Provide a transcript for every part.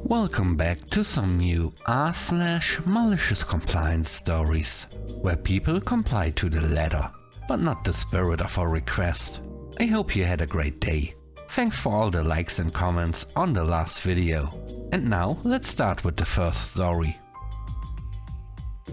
Welcome back to some new r/malicious compliance stories, where people comply to the letter, but not the spirit of a request. I hope you had a great day. Thanks for all the likes and comments on the last video. And now let's start with the first story.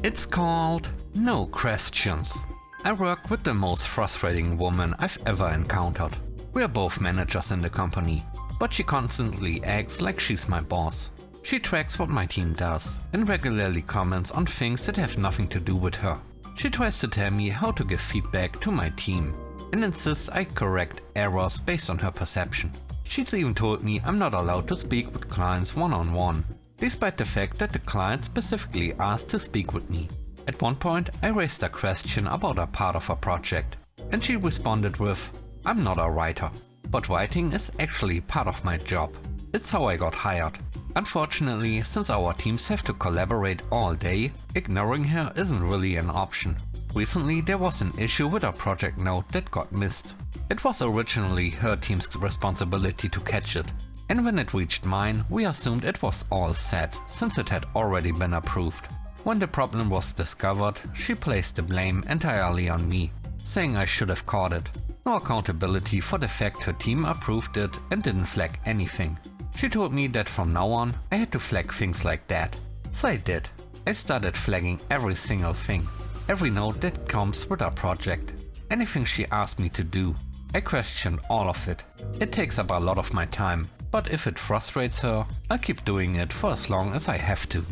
It's called No Questions. I work with the most frustrating woman I've ever encountered. We're both managers in the company, but she constantly acts like she's my boss. She tracks what my team does and regularly comments on things that have nothing to do with her. She tries to tell me how to give feedback to my team and insists I correct errors based on her perception. She's even told me I'm not allowed to speak with clients one-on-one, despite the fact that the client specifically asked to speak with me. At one point I raised a question about a part of a project, and she responded with, "I'm not a writer, but writing is actually part of my job. It's how I got hired." Unfortunately, since our teams have to collaborate all day, ignoring her isn't really an option. Recently there was an issue with a project note that got missed. It was originally her team's responsibility to catch it, and when it reached mine, we assumed it was all set since it had already been approved. When the problem was discovered, she placed the blame entirely on me, saying I should have caught it. No accountability for the fact her team approved it and didn't flag anything. She told me that from now on I had to flag things like that. So I did. I started flagging every single thing. Every note that comes with our project. Anything she asked me to do. I questioned all of it. It takes up a lot of my time, but if it frustrates her, I'll keep doing it for as long as I have to.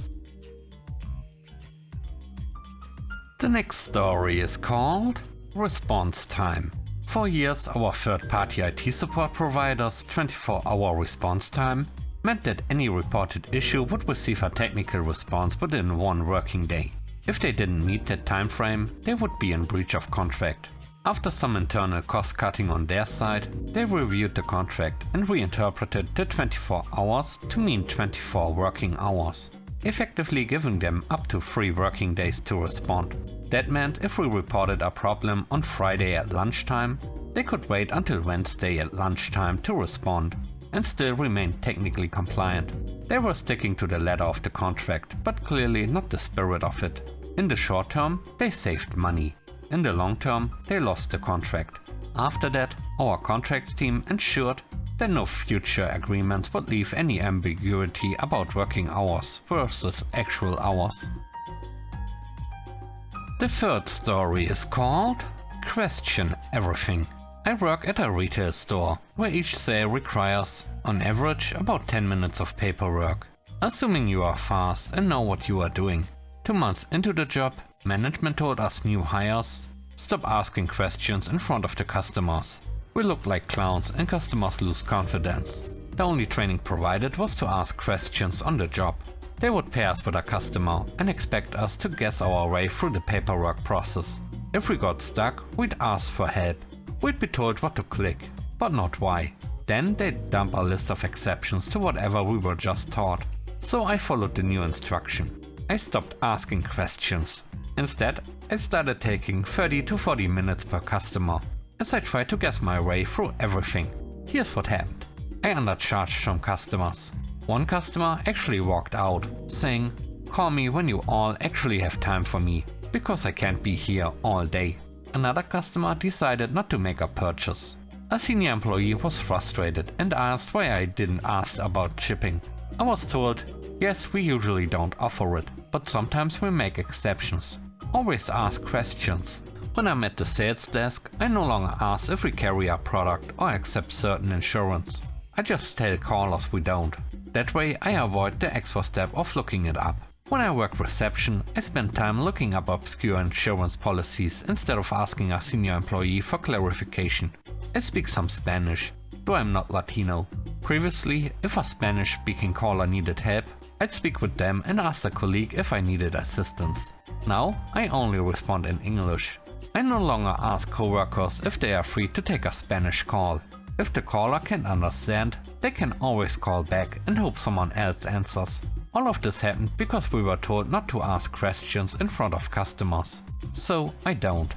The next story is called Response Time. For years, our third-party IT support provider's 24-hour response time meant that any reported issue would receive a technical response within 1 working day. If they didn't meet that time frame, they would be in breach of contract. After some internal cost cutting on their side, they reviewed the contract and reinterpreted the 24 hours to mean 24 working hours, effectively giving them up to 3 working days to respond. That meant if we reported a problem on Friday at lunchtime, they could wait until Wednesday at lunchtime to respond and still remain technically compliant. They were sticking to the letter of the contract, but clearly not the spirit of it. In the short term, they saved money. In the long term, they lost the contract. After that, our contracts team ensured that no future agreements would leave any ambiguity about working hours versus actual hours. The third story is called Question Everything. I work at a retail store where each sale requires, on average, about 10 minutes of paperwork. Assuming you are fast and know what you are doing. 2 months into the job, management told us new hires, stop asking questions in front of the customers. We look like clowns and customers lose confidence. The only training provided was to ask questions on the job. They would pair us with a customer and expect us to guess our way through the paperwork process. If we got stuck, we'd ask for help. We'd be told what to click, but not why. Then they'd dump a list of exceptions to whatever we were just taught. So I followed the new instruction. I stopped asking questions. Instead, I started taking 30 to 40 minutes per customer as I tried to guess my way through everything. Here's what happened. I undercharged some customers. One customer actually walked out, saying, "Call me when you all actually have time for me, because I can't be here all day." Another customer decided not to make a purchase. A senior employee was frustrated and asked why I didn't ask about shipping. I was told, yes, we usually don't offer it, but sometimes we make exceptions. Always ask questions. When I'm at the sales desk, I no longer ask if we carry a product or accept certain insurance. I just tell callers we don't. That way I avoid the extra step of looking it up. When I work reception, I spend time looking up obscure insurance policies instead of asking a senior employee for clarification. I speak some Spanish, though I'm not Latino. Previously, if a Spanish-speaking caller needed help, I'd speak with them and ask a colleague if I needed assistance. Now, I only respond in English. I no longer ask coworkers if they are free to take a Spanish call. If the caller can't understand, they can always call back and hope someone else answers. All of this happened because we were told not to ask questions in front of customers. So I don't.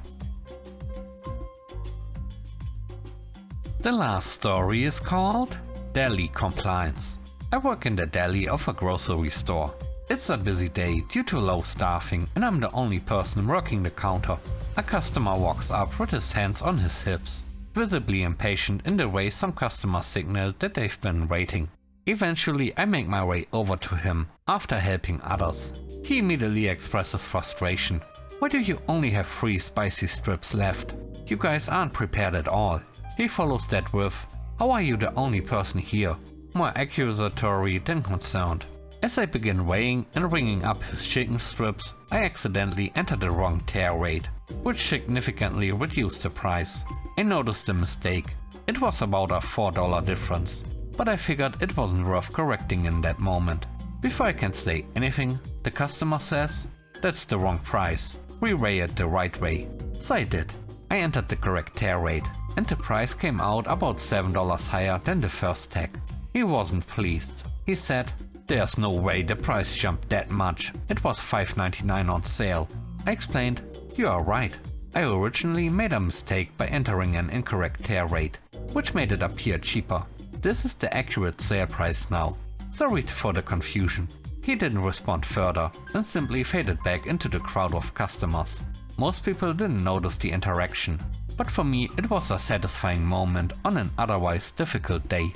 The last story is called Daily Compliance. I work in the deli of a grocery store. It's a busy day due to low staffing and I'm the only person working the counter. A customer walks up with his hands on his hips, visibly impatient in the way some customers signal that they've been waiting. Eventually I make my way over to him after helping others. He immediately expresses frustration. Why do you only have 3 spicy strips left? You guys aren't prepared at all. He follows that with, how are you the only person here? More accusatory than concerned. As I begin weighing and ringing up his chicken strips, I accidentally enter the wrong tier rate, which significantly reduced the price. I noticed the mistake. It was about a $4 difference, but I figured it wasn't worth correcting in that moment. Before I can say anything, the customer says, "That's the wrong price. Re-weigh it the right way." So I did. I entered the correct tier rate, and the price came out about $7 higher than the first tag. He wasn't pleased. He said, "There's no way the price jumped that much. It was $5.99 on sale." I explained, "You are right. I originally made a mistake by entering an incorrect tier rate, which made it appear cheaper. This is the accurate sale price now. Sorry for the confusion." He didn't respond further and simply faded back into the crowd of customers. Most people didn't notice the interaction, but for me it was a satisfying moment on an otherwise difficult day.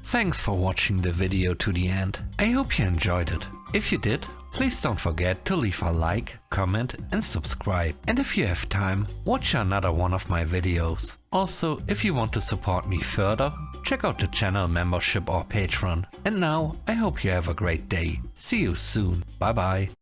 Thanks for watching the video to the end. I hope you enjoyed it. If you did, please don't forget to leave a like, comment and subscribe. And if you have time, watch another one of my videos. Also, if you want to support me further, check out the channel membership or Patreon. And now, I hope you have a great day. See you soon. Bye bye.